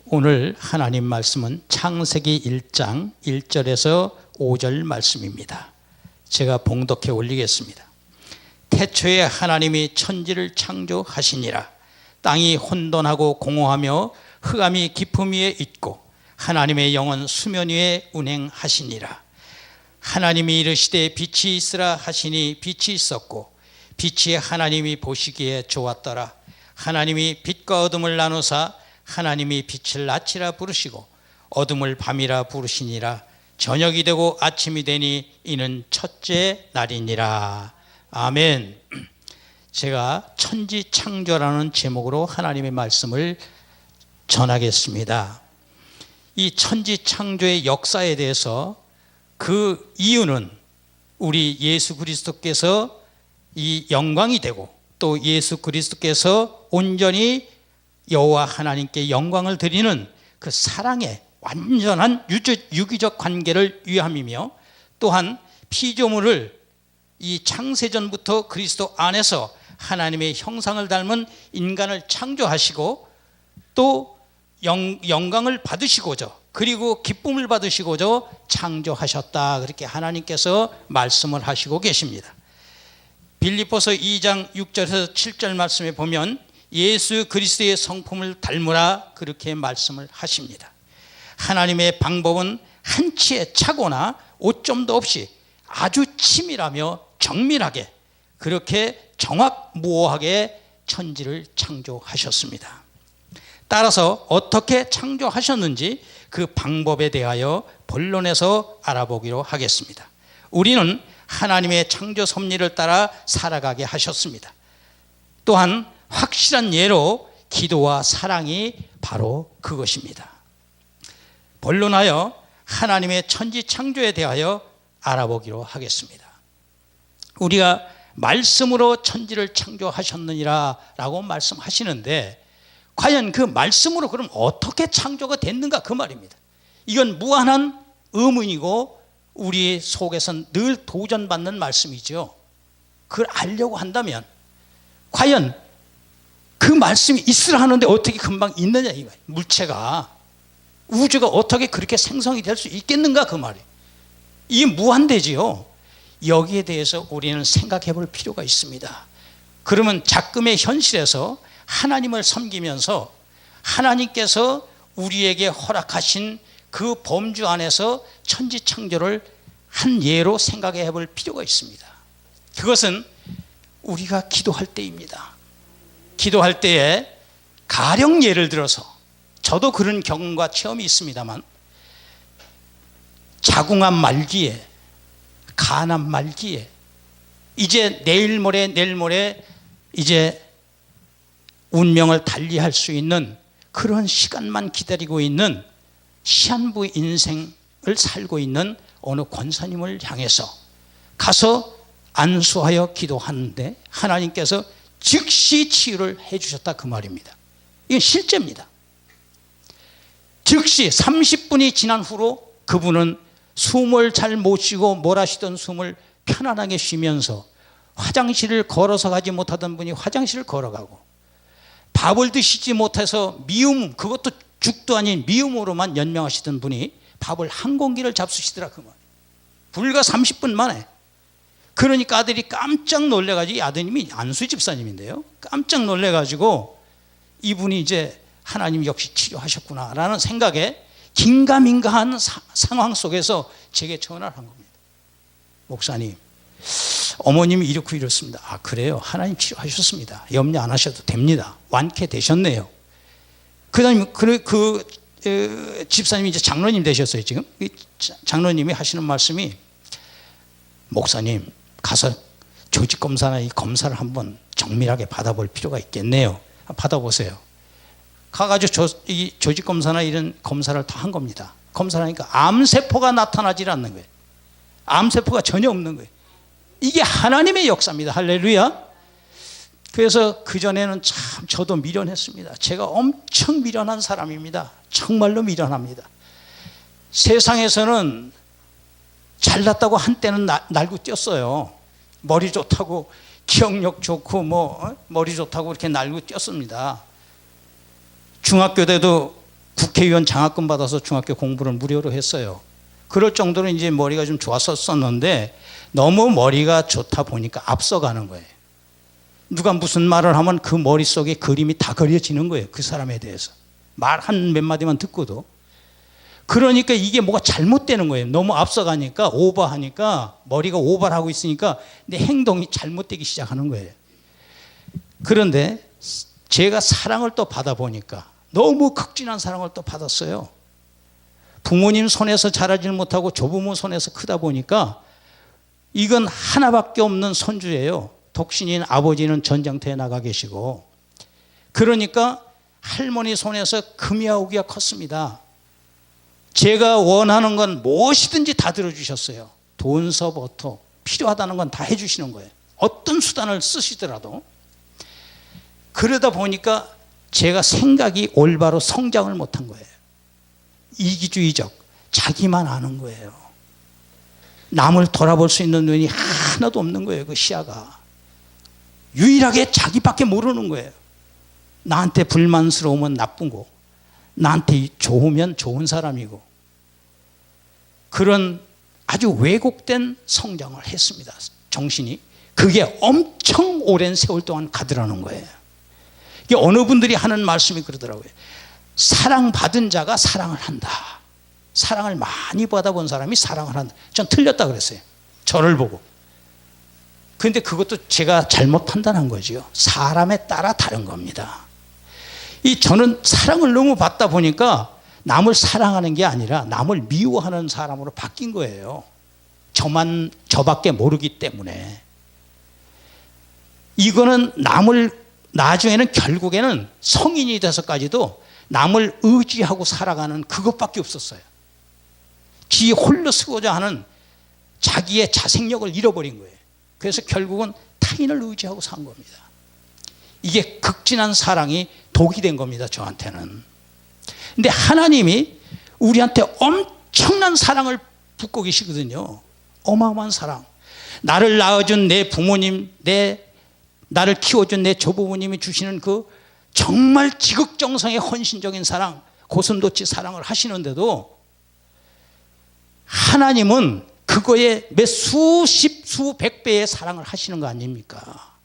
오늘 하나님 말씀은 창세기 1장 1절에서 5절 말씀입니다. 제가 봉독해 올리겠습니다. 태초에 하나님이 천지를 창조하시니라. 땅이 혼돈하고 공허하며 흑암이 깊음 위에 있고 하나님의 영은 수면 위에 운행하시니라. 하나님이 이르시되 빛이 있으라 하시니 빛이 있었고 빛이 하나님이 보시기에 좋았더라. 하나님이 빛과 어둠을 나누사 하나님이 빛을 낮이라 부르시고 어둠을 밤이라 부르시니라. 저녁이 되고 아침이 되니 이는 첫째 날이니라. 아멘. 제가 천지창조라는 제목으로 하나님의 말씀을 전하겠습니다. 이 천지창조의 역사에 대해서 그 이유는 우리 예수 그리스도께서 이 영광이 되고 또 예수 그리스도께서 온전히 여호와 하나님께 영광을 드리는 그 사랑의 완전한 유기적 관계를 위함이며 또한 피조물을 이 창세전부터 그리스도 안에서 하나님의 형상을 닮은 인간을 창조하시고 또 영광을 받으시고자 그리고 기쁨을 받으시고자 창조하셨다, 그렇게 하나님께서 말씀을 하시고 계십니다. 빌립보서 2장 6절에서 7절 말씀에 보면 예수 그리스도의 성품을 닮으라, 그렇게 말씀을 하십니다. 하나님의 방법은 한치의 착오나 오점도 없이 아주 치밀하며 정밀하게 그렇게 정확무오하게 천지를 창조하셨습니다. 따라서 어떻게 창조하셨는지 그 방법에 대하여 본론에서 알아보기로 하겠습니다. 우리는 하나님의 창조 섭리를 따라 살아가게 하셨습니다. 또한 확실한 예로 기도와 사랑이 바로 그것입니다. 본론하여 하나님의 천지 창조에 대하여 알아보기로 하겠습니다. 우리가 말씀으로 천지를 창조하셨느니라 라고 말씀하시는데 과연 그 말씀으로 그럼 어떻게 창조가 됐는가, 그 말입니다. 이건 무한한 의문이고 우리 속에선 늘 도전받는 말씀이죠. 그걸 알려고 한다면 과연 그 말씀이 있으라 하는데 어떻게 금방 있느냐, 이 말이에요. 물체가, 우주가 어떻게 그렇게 생성이 될 수 있겠는가, 그 말이에요. 이게 무한대지요. 여기에 대해서 우리는 생각해 볼 필요가 있습니다. 그러면 작금의 현실에서 하나님을 섬기면서 하나님께서 우리에게 허락하신 그 범주 안에서 천지창조를 한 예로 생각해 볼 필요가 있습니다. 그것은 우리가 기도할 때입니다. 기도할 때에 가령 예를 들어서 저도 그런 경험과 체험이 있습니다만 자궁암 말기에, 간암 말기에 이제 내일 모레 이제 운명을 달리할 수 있는 그런 시간만 기다리고 있는 시한부 인생을 살고 있는 어느 권사님을 향해서 가서 안수하여 기도하는데 하나님께서 즉시 치유를 해 주셨다, 그 말입니다. 이건 실제입니다. 즉시 30분이 지난 후로 그분은 숨을 잘 못 쉬고 몰아쉬던 숨을 편안하게 쉬면서 화장실을 걸어서 가지 못하던 분이 화장실을 걸어가고 밥을 드시지 못해서 미움, 그것도 죽도 아닌 미움으로만 연명하시던 분이 밥을 한 공기를 잡수시더라, 그 말. 불과 30분 만에. 그러니까 아들이 깜짝 놀래가지고, 이 아드님이 안수 집사님인데요, 깜짝 놀래가지고 이분이 이제 하나님 역시 치료하셨구나라는 생각에 긴가민가한 상황 속에서 제게 전화를 한 겁니다. 목사님, 어머님이 이렇습니다. 아, 그래요? 하나님 치료하셨습니다. 염려 안 하셔도 됩니다. 완쾌되셨네요. 그 다음에 그 집사님이 이제 장로님 되셨어요. 지금 장로님이 하시는 말씀이, 목사님 가서 조직검사나 이 검사를 한번 정밀하게 받아볼 필요가 있겠네요. 받아보세요. 가가지고 이 조직검사나 이런 검사를 다 한 겁니다. 검사를 하니까 암세포가 나타나지 않는 거예요. 암세포가 전혀 없는 거예요. 이게 하나님의 역사입니다. 할렐루야. 그래서 그전에는 참 저도 미련했습니다. 제가 엄청 미련한 사람입니다. 정말로 미련합니다. 세상에서는 잘났다고 한때는 날고 뛰었어요. 머리 좋다고, 기억력 좋고 머리 좋다고 이렇게 날고 뛰었습니다. 중학교 때도 국회의원 장학금 받아서 중학교 공부를 무료로 했어요. 그럴 정도로 이제 머리가 좀 좋았었는데 너무 머리가 좋다 보니까 앞서가는 거예요. 누가 무슨 말을 하면 그 머릿속에 그림이 다 그려지는 거예요. 그 사람에 대해서. 말 한 몇 마디만 듣고도. 그러니까 이게 뭐가 잘못되는 거예요. 너무 앞서가니까 오버하니까 머리가 오버를 하고 있으니까 내 행동이 잘못되기 시작하는 거예요. 그런데 제가 사랑을 또 받아보니까 너무 극진한 사랑을 또 받았어요. 부모님 손에서 자라지는 못하고 조부모 손에서 크다 보니까 이건 하나밖에 없는 손주예요. 독신인 아버지는 전쟁터에 나가 계시고 그러니까 할머니 손에서 금이야오기가 컸습니다. 제가 원하는 건 무엇이든지 다 들어주셨어요. 돈서부터 필요하다는 건 다 해주시는 거예요. 어떤 수단을 쓰시더라도. 그러다 보니까 제가 생각이 올바로 성장을 못한 거예요. 이기주의적, 자기만 아는 거예요. 남을 돌아볼 수 있는 눈이 하나도 없는 거예요. 그 시야가. 유일하게 자기밖에 모르는 거예요. 나한테 불만스러우면 나쁜 거, 나한테 좋으면 좋은 사람이고, 그런 아주 왜곡된 성장을 했습니다. 정신이. 그게 엄청 오랜 세월 동안 가더라는 거예요. 이게 어느 분들이 하는 말씀이 그러더라고요. 사랑받은 자가 사랑을 한다. 사랑을 많이 받아본 사람이 사랑을 한다. 전 틀렸다 그랬어요. 저를 보고. 그런데 그것도 제가 잘못 판단한 거죠. 사람에 따라 다른 겁니다. 저는 사랑을 너무 받다 보니까 남을 사랑하는 게 아니라 남을 미워하는 사람으로 바뀐 거예요. 저밖에 모르기 때문에. 이거는 나중에는 결국에는 성인이 돼서까지도 남을 의지하고 살아가는 그것밖에 없었어요. 지 홀로 서고자 하는 자기의 자생력을 잃어버린 거예요. 그래서 결국은 타인을 의지하고 산 겁니다. 이게 극진한 사랑이 독이 된 겁니다. 저한테는. 근데 하나님이 우리한테 엄청난 사랑을 붓고 계시거든요. 어마어마한 사랑. 나를 낳아준 내 부모님, 나를 키워준 내 조부모님이 주시는 그 정말 지극정성의 헌신적인 사랑, 고슴도치 사랑을 하시는데도 하나님은 그거에 몇 수십, 수백 배의 사랑을 하시는 거 아닙니까?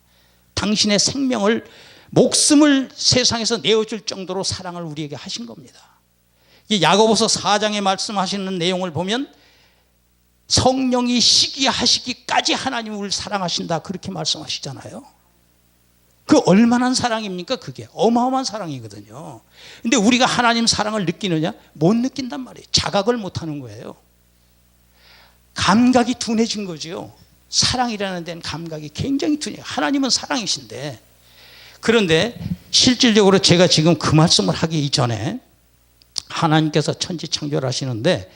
당신의 생명을, 목숨을 세상에서 내어줄 정도로 사랑을 우리에게 하신 겁니다. 야고보서 4장에 말씀하시는 내용을 보면 성령이 시기하시기까지 하나님을 우리를 사랑하신다 그렇게 말씀하시잖아요. 그 얼마나 사랑입니까? 그게 어마어마한 사랑이거든요. 근데 우리가 하나님 사랑을 느끼느냐? 못 느낀단 말이에요. 자각을 못하는 거예요. 감각이 둔해진 거죠. 사랑이라는 데는 감각이 굉장히 둔해요. 하나님은 사랑이신데. 그런데 실질적으로 제가 지금 그 말씀을 하기 이전에 하나님께서 천지 창조를 하시는데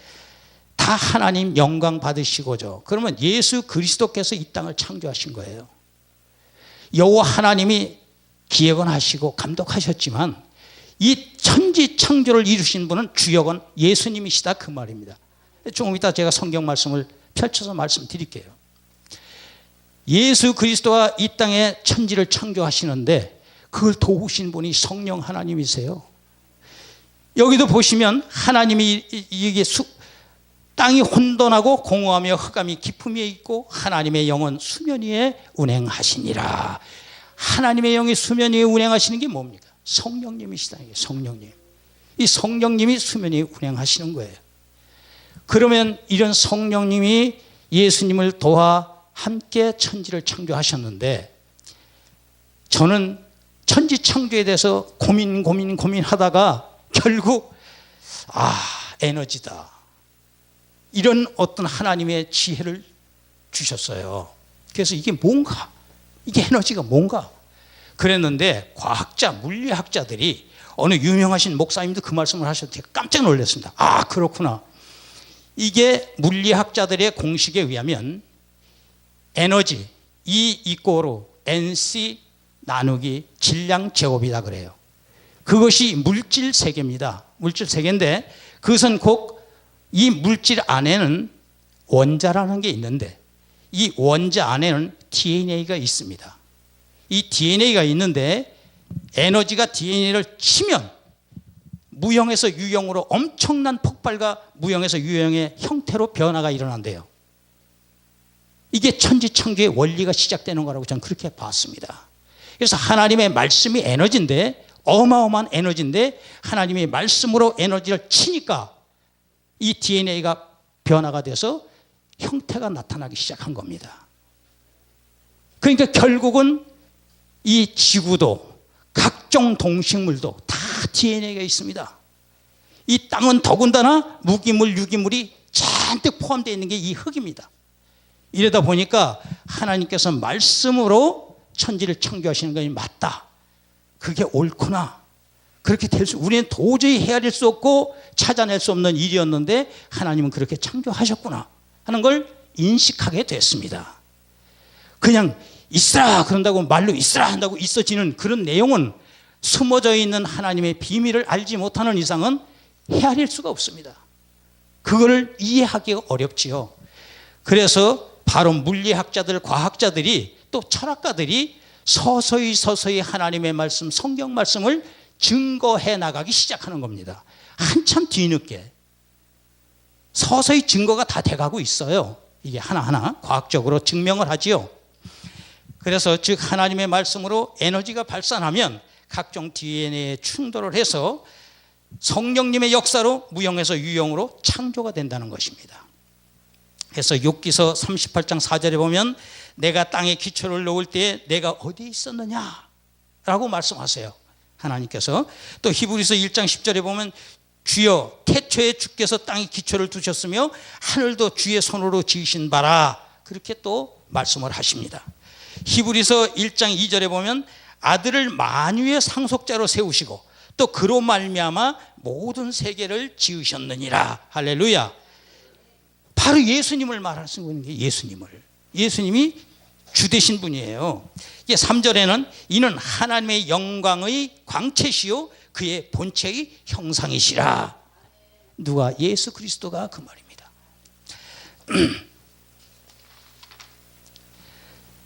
다 하나님 영광 받으시고죠. 그러면 예수 그리스도께서 이 땅을 창조하신 거예요. 여호와 하나님이 기획은 하시고 감독하셨지만 이 천지 창조를 이루신 분은 주역은 예수님이시다 그 말입니다. 조금 이따 제가 성경 말씀을 펼쳐서 말씀드릴게요. 예수 그리스도가 이 땅에 천지를 창조하시는데 그걸 도우신 분이 성령 하나님이세요. 여기도 보시면 하나님이 이게 땅이 혼돈하고 공허하며 흑암이 깊음에 있고 하나님의 영은 수면 위에 운행하시니라. 하나님의 영이 수면 위에 운행하시는 게 뭡니까? 성령님이시다. 성령님. 이 성령님이 수면 위에 운행하시는 거예요. 그러면 이런 성령님이 예수님을 도와 함께 천지를 창조하셨는데 저는 천지 창조에 대해서 고민하다가 결국 에너지다. 이런 어떤 하나님의 지혜를 주셨어요. 그래서 이게 뭔가? 이게 에너지가 뭔가? 그랬는데 과학자, 물리학자들이 어느 유명하신 목사님도 그 말씀을 하셔서 제가 깜짝 놀랐습니다. 그렇구나. 이게 물리학자들의 공식에 의하면 에너지 E=NC 나누기 질량 제곱이다 그래요. 그것이 물질 세계입니다. 물질 세계인데 그것은 곧 이 물질 안에는 원자라는 게 있는데 이 원자 안에는 DNA가 있습니다. 이 DNA가 있는데 에너지가 DNA를 치면 무형에서 유형으로 엄청난 폭발과 무형에서 유형의 형태로 변화가 일어난대요. 이게 천지창조의 원리가 시작되는 거라고 저는 그렇게 봤습니다. 그래서 하나님의 말씀이 에너지인데, 어마어마한 에너지인데, 하나님의 말씀으로 에너지를 치니까 이 DNA가 변화가 돼서 형태가 나타나기 시작한 겁니다. 그러니까 결국은 이 지구도 각종 동식물도 다 DNA가 있습니다. 이 땅은 더군다나 무기물, 유기물이 잔뜩 포함되어 있는 게 이 흙입니다. 이러다 보니까 하나님께서 말씀으로 천지를 창조하시는 것이 맞다. 그게 옳구나. 그렇게 될 수, 우리는 도저히 헤아릴 수 없고 찾아낼 수 없는 일이었는데 하나님은 그렇게 창조하셨구나 하는 걸 인식하게 됐습니다. 그냥 있으라 그런다고 말로 있으라 한다고 있어지는 그런 내용은 숨어져 있는 하나님의 비밀을 알지 못하는 이상은 헤아릴 수가 없습니다. 그거를 이해하기가 어렵지요. 그래서 바로 물리학자들, 과학자들이 또 철학가들이 서서히 하나님의 말씀, 성경 말씀을 증거해 나가기 시작하는 겁니다. 한참 뒤늦게 서서히 증거가 다 돼가고 있어요. 이게 하나하나 과학적으로 증명을 하지요. 그래서 즉 하나님의 말씀으로 에너지가 발산하면 각종 DNA에 충돌을 해서 성령님의 역사로 무형에서 유형으로 창조가 된다는 것입니다. 그래서 욥기서 38장 4절에 보면 내가 땅에 기초를 놓을 때에 내가 어디에 있었느냐 라고 말씀하세요. 하나님께서. 또 히브리서 1장 10절에 보면 주여 태초에 주께서 땅에 기초를 두셨으며 하늘도 주의 손으로 지으신 바라, 그렇게 또 말씀을 하십니다. 히브리서 1장 2절에 보면 아들을 만유의 상속자로 세우시고 또 그로 말미암아 모든 세계를 지으셨느니라. 할렐루야. 바로 예수님을 말하시는 게 예수님이 주되신 분이에요. 3절에는 이는 하나님의 영광의 광채시요 그의 본체의 형상이시라. 누가? 예수 그리스도가 그 말입니다.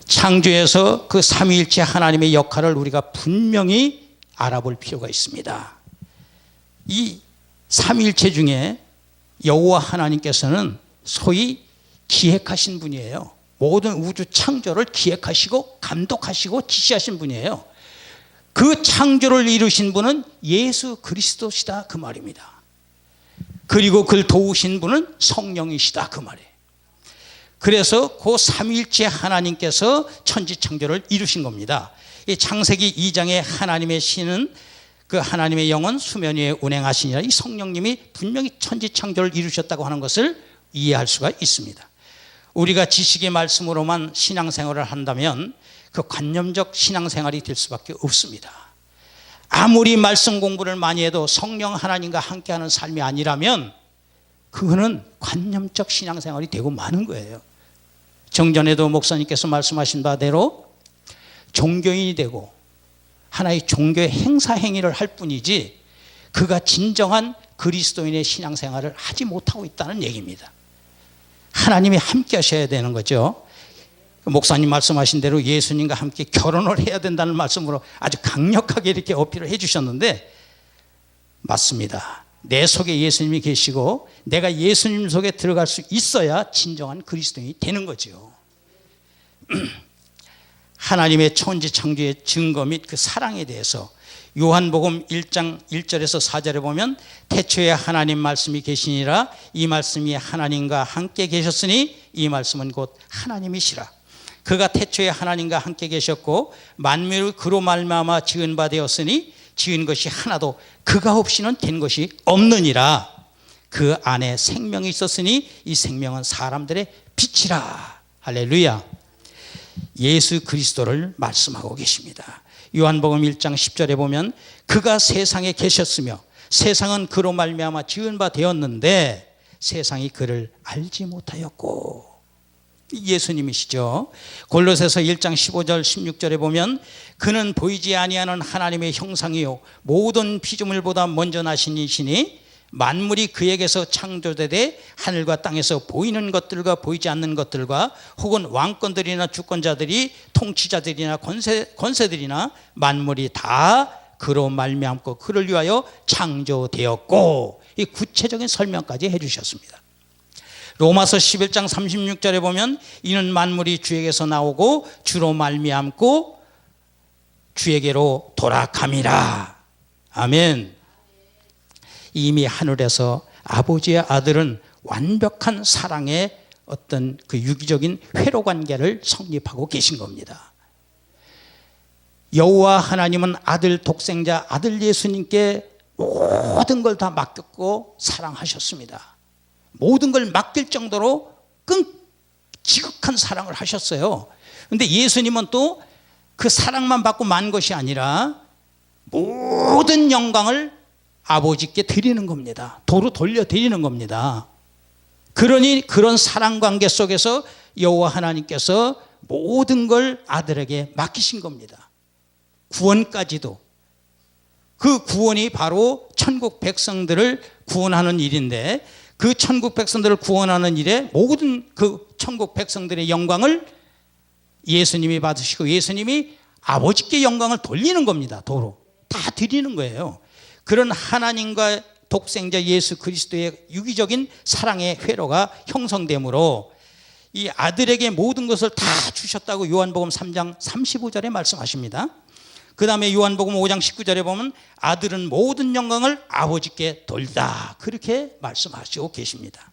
창조에서 그 삼위일체 하나님의 역할을 우리가 분명히 알아볼 필요가 있습니다. 이 삼위일체 중에 여호와 하나님께서는 소위 기획하신 분이에요. 모든 우주 창조를 기획하시고 감독하시고 지시하신 분이에요. 그 창조를 이루신 분은 예수 그리스도시다 그 말입니다. 그리고 그를 도우신 분은 성령이시다 그 말이에요. 그래서 그 삼위일체 하나님께서 천지 창조를 이루신 겁니다. 이 창세기 2장에 하나님의 신은 그 하나님의 영은 수면 위에 운행하시니라, 이 성령님이 분명히 천지 창조를 이루셨다고 하는 것을 이해할 수가 있습니다. 우리가 지식의 말씀으로만 신앙생활을 한다면 그 관념적 신앙생활이 될 수밖에 없습니다. 아무리 말씀 공부를 많이 해도 성령 하나님과 함께하는 삶이 아니라면 그거는 관념적 신앙생활이 되고 마는 거예요. 정전에도 목사님께서 말씀하신 바대로 종교인이 되고 하나의 종교의 행사 행위를 할 뿐이지 그가 진정한 그리스도인의 신앙생활을 하지 못하고 있다는 얘기입니다. 하나님이 함께 하셔야 되는 거죠. 목사님 말씀하신 대로 예수님과 함께 결혼을 해야 된다는 말씀으로 아주 강력하게 이렇게 어필을 해 주셨는데 맞습니다. 내 속에 예수님이 계시고 내가 예수님 속에 들어갈 수 있어야 진정한 그리스도인이 되는 거죠. 하나님의 천지 창조의 증거 및 그 사랑에 대해서 요한복음 1장 1절에서 4절에 보면 태초에 하나님 말씀이 계시니라, 이 말씀이 하나님과 함께 계셨으니 이 말씀은 곧 하나님이시라. 그가 태초에 하나님과 함께 계셨고 만물을 그로 말미암아 지은 바 되었으니 지은 것이 하나도 그가 없이는 된 것이 없느니라. 그 안에 생명이 있었으니 이 생명은 사람들의 빛이라. 할렐루야. 예수 그리스도를 말씀하고 계십니다. 요한복음 1장 10절에 보면 그가 세상에 계셨으며 세상은 그로 말미암아 지은 바 되었는데 세상이 그를 알지 못하였고, 예수님이시죠. 골로새서 1장 15절 16절에 보면 그는 보이지 아니하는 하나님의 형상이요 모든 피조물보다 먼저 나신 이시니 만물이 그에게서 창조되되 하늘과 땅에서 보이는 것들과 보이지 않는 것들과 혹은 왕권들이나 주권자들이 통치자들이나 권세들이나 만물이 다 그로 말미암고 그를 위하여 창조되었고, 이 구체적인 설명까지 해주셨습니다. 로마서 11장 36절에 보면 이는 만물이 주에게서 나오고 주로 말미암고 주에게로 돌아감이라. 아멘. 이미 하늘에서 아버지의 아들은 완벽한 사랑의 어떤 그 유기적인 회로 관계를 성립하고 계신 겁니다. 여호와 하나님은 아들 독생자 아들 예수님께 모든 걸 다 맡겼고 사랑하셨습니다. 모든 걸 맡길 정도로 지극한 사랑을 하셨어요. 그런데 예수님은 또 그 사랑만 받고 만 것이 아니라 모든 영광을 아버지께 드리는 겁니다. 도로 돌려드리는 겁니다. 그러니 그런 사랑 관계 속에서 여호와 하나님께서 모든 걸 아들에게 맡기신 겁니다. 구원까지도. 그 구원이 바로 천국 백성들을 구원하는 일인데, 그 천국 백성들을 구원하는 일에 모든 그 천국 백성들의 영광을 예수님이 받으시고 예수님이 아버지께 영광을 돌리는 겁니다. 도로 다 드리는 거예요. 그런 하나님과 독생자 예수 그리스도의 유기적인 사랑의 회로가 형성되므로 이 아들에게 모든 것을 다 주셨다고 요한복음 3장 35절에 말씀하십니다. 그 다음에 요한복음 5장 19절에 보면 아들은 모든 영광을 아버지께 돌다, 그렇게 말씀하시고 계십니다.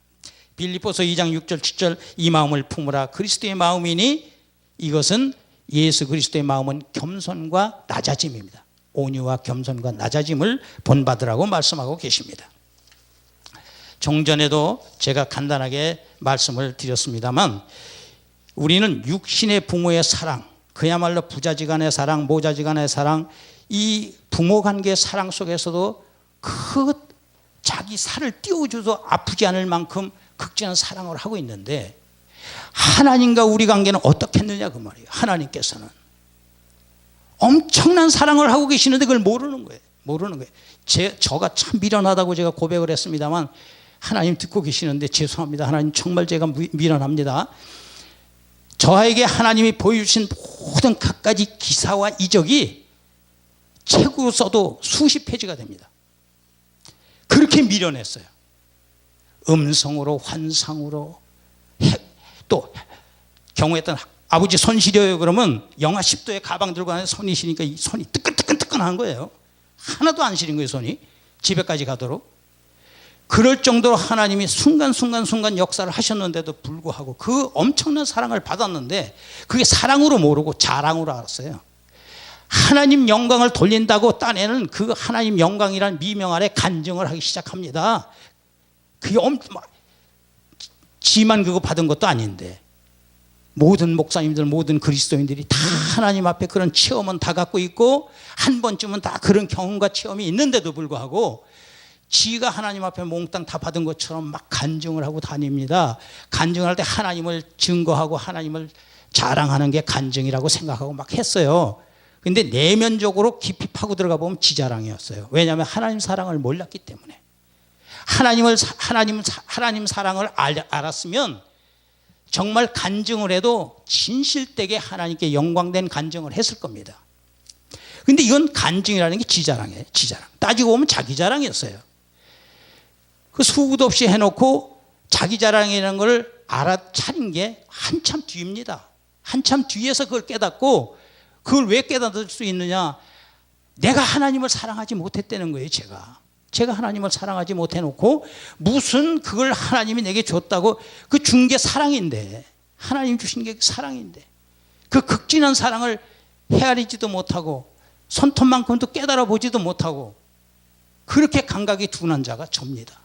빌립보서 2장 6절 7절 이 마음을 품으라 그리스도의 마음이니, 이것은 예수 그리스도의 마음은 겸손과 낮아짐입니다. 온유와 겸손과 낮아짐을 본받으라고 말씀하고 계십니다. 종전에도 제가 간단하게 말씀을 드렸습니다만, 우리는 육신의 부모의 사랑, 그야말로 부자지간의 사랑, 모자지간의 사랑, 이 부모 관계의 사랑 속에서도 그 자기 살을 띄워줘도 아프지 않을 만큼 극진한 사랑을 하고 있는데, 하나님과 우리 관계는 어떻겠느냐 그 말이에요. 하나님께서는 엄청난 사랑을 하고 계시는데 그걸 모르는 거예요. 모르는 거예요. 저가 참 미련하다고 제가 고백을 했습니다만, 하나님 듣고 계시는데 죄송합니다. 하나님 정말 제가 미련합니다. 저에게 하나님이 보여주신 모든 갖가지 기사와 이적이 책으로 써도 수십 페이지가 됩니다. 그렇게 미련했어요. 음성으로, 환상으로, 또 경우했던 아버지 손 시려요 그러면 영하 10도에 가방 들고 가는 손이 시니까 이 손이 뜨끈뜨끈뜨끈한 거예요. 하나도 안 시린 거예요. 손이 집에까지 가도록. 그럴 정도로 하나님이 순간순간 역사를 하셨는데도 불구하고 그 엄청난 사랑을 받았는데, 그게 사랑으로 모르고 자랑으로 알았어요. 하나님 영광을 돌린다고 딴에는 그 하나님 영광이라는 미명 아래 간증을 하기 시작합니다. 그게 지만 그거 받은 것도 아닌데, 모든 목사님들, 모든 그리스도인들이 다 하나님 앞에 그런 체험은 다 갖고 있고 한 번쯤은 다 그런 경험과 체험이 있는데도 불구하고 지가 하나님 앞에 몽땅 다 받은 것처럼 막 간증을 하고 다닙니다. 간증할 때 하나님을 증거하고 하나님을 자랑하는 게 간증이라고 생각하고 막 했어요. 근데 내면적으로 깊이 파고 들어가 보면 지자랑이었어요. 왜냐하면 하나님 사랑을 몰랐기 때문에. 하나님 사랑을 알았으면 정말 간증을 해도 진실되게 하나님께 영광된 간증을 했을 겁니다. 근데 이건 간증이라는 게 지자랑이에요. 지자랑. 따지고 보면 자기 자랑이었어요. 그 수고도 없이 해놓고 자기 자랑이라는 걸 알아차린 게 한참 뒤입니다. 한참 뒤에서 그걸 깨닫고, 그걸 왜 깨닫을 수 있느냐? 내가 하나님을 사랑하지 못했다는 거예요. 제가 하나님을 사랑하지 못해놓고 무슨 그걸 하나님이 내게 줬다고, 그 준 게 사랑인데, 하나님 주신 게 사랑인데 그 극진한 사랑을 헤아리지도 못하고 손톱만큼도 깨달아 보지도 못하고 그렇게 감각이 둔한 자가 접니다.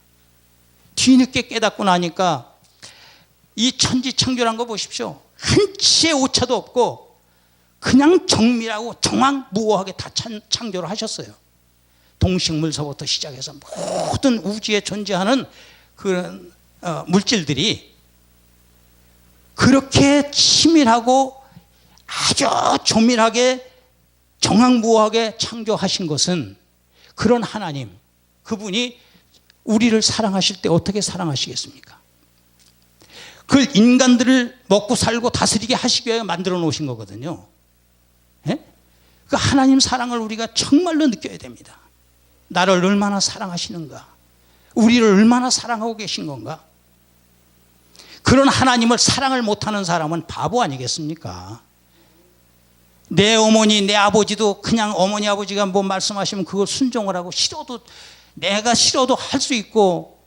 뒤늦게 깨닫고 나니까 이 천지창조란 거 보십시오. 한치의 오차도 없고 그냥 정밀하고 정확무오하게 다 창조를 하셨어요. 동식물서부터 시작해서 모든 우주에 존재하는 그런 물질들이 그렇게 치밀하고 아주 조밀하게 정확무오하게 창조하신 것은, 그런 하나님, 그분이 우리를 사랑하실 때 어떻게 사랑하시겠습니까? 그 인간들을 먹고 살고 다스리게 하시기 위해 만들어 놓으신 거거든요. 예? 그 하나님 사랑을 우리가 정말로 느껴야 됩니다. 나를 얼마나 사랑하시는가, 우리를 얼마나 사랑하고 계신 건가. 그런 하나님을 사랑을 못하는 사람은 바보 아니겠습니까? 내 어머니 내 아버지도 그냥 어머니 아버지가 뭐 말씀하시면 그걸 순종을 하고, 싫어도 내가 싫어도 할 수 있고,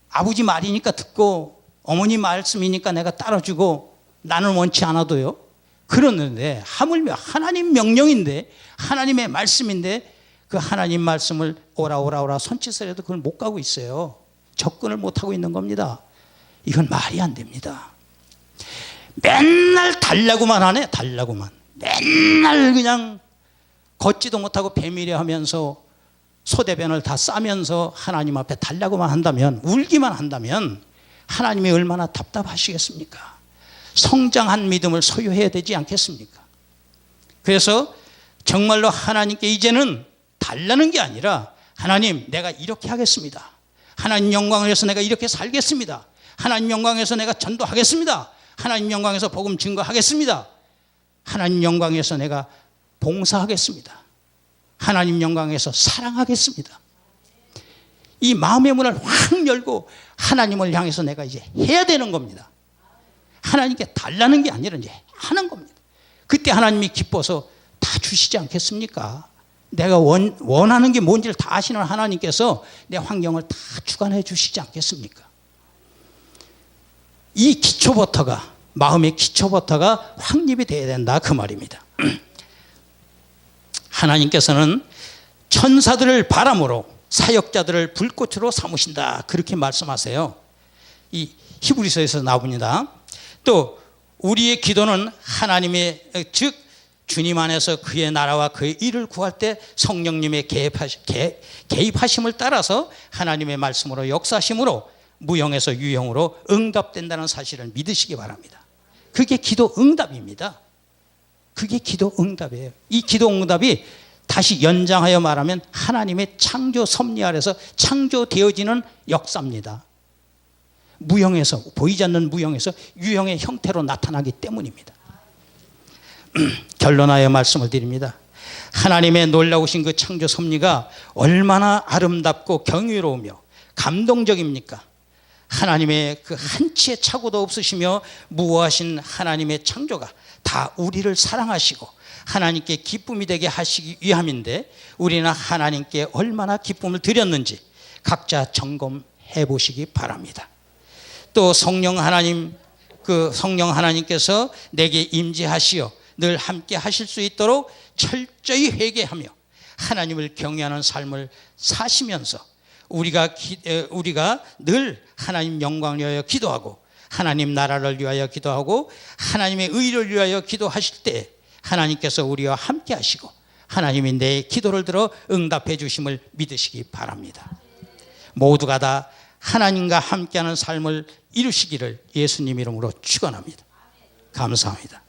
아버지 말이니까 듣고 어머니 말씀이니까 내가 따라주고, 나는 원치 않아도요. 그러는데 하물며 하나님 명령인데, 하나님의 말씀인데, 그 하나님 말씀을 오라 손짓을 해도 그걸 못 가고 있어요. 접근을 못하고 있는 겁니다. 이건 말이 안 됩니다. 맨날 달라고만 하네. 달라고만. 맨날 그냥 걷지도 못하고 배밀이 하면서 소대변을 다 싸면서 하나님 앞에 달라고만 한다면, 울기만 한다면 하나님이 얼마나 답답하시겠습니까? 성장한 믿음을 소유해야 되지 않겠습니까? 그래서 정말로 하나님께 이제는 달라는 게 아니라, 하나님 내가 이렇게 하겠습니다. 하나님 영광을 위해서 내가 이렇게 살겠습니다. 하나님 영광에서 내가 전도하겠습니다. 하나님 영광에서 복음 증거하겠습니다. 하나님 영광에서 내가 봉사하겠습니다. 하나님 영광에서 사랑하겠습니다. 이 마음의 문을 확 열고 하나님을 향해서 내가 이제 해야 되는 겁니다. 하나님께 달라는 게 아니라 이제 하는 겁니다. 그때 하나님이 기뻐서 다 주시지 않겠습니까? 내가 원하는 게 뭔지를 다 아시는 하나님께서 내 환경을 다 주관해 주시지 않겠습니까? 이 기초부터가, 마음의 기초부터가 확립이 돼야 된다, 그 말입니다. 하나님께서는 천사들을 바람으로 사역자들을 불꽃으로 삼으신다, 그렇게 말씀하세요. 이 히브리서에서 나옵니다. 또 우리의 기도는 하나님의, 즉 주님 안에서 그의 나라와 그의 일을 구할 때 성령님의 개입하심을 따라서 하나님의 말씀으로 역사심으로 무형에서 유형으로 응답된다는 사실을 믿으시기 바랍니다. 그게 기도 응답입니다. 그게 기도 응답이에요. 이 기도 응답이 다시 연장하여 말하면 하나님의 창조 섭리 아래서 창조되어지는 역사입니다. 무형에서, 보이지 않는 무형에서 유형의 형태로 나타나기 때문입니다. 결론하여 말씀을 드립니다. 하나님의 놀라우신 그 창조 섭리가 얼마나 아름답고 경이로우며 감동적입니까? 하나님의 그 한치의 착오도 없으시며 무오하신 하나님의 창조가 다 우리를 사랑하시고 하나님께 기쁨이 되게 하시기 위함인데, 우리는 하나님께 얼마나 기쁨을 드렸는지 각자 점검해 보시기 바랍니다. 또 성령 하나님, 그 성령 하나님께서 내게 임재하시어 늘 함께 하실 수 있도록 철저히 회개하며 하나님을 경외하는 삶을 사시면서 우리가 늘 하나님 영광을 위하여 기도하고 하나님 나라를 위하여 기도하고 하나님의 의를 위하여 기도하실 때 하나님께서 우리와 함께 하시고 하나님이 내 기도를 들어 응답해 주심을 믿으시기 바랍니다. 모두가 다 하나님과 함께하는 삶을 이루시기를 예수님 이름으로 축원합니다. 감사합니다.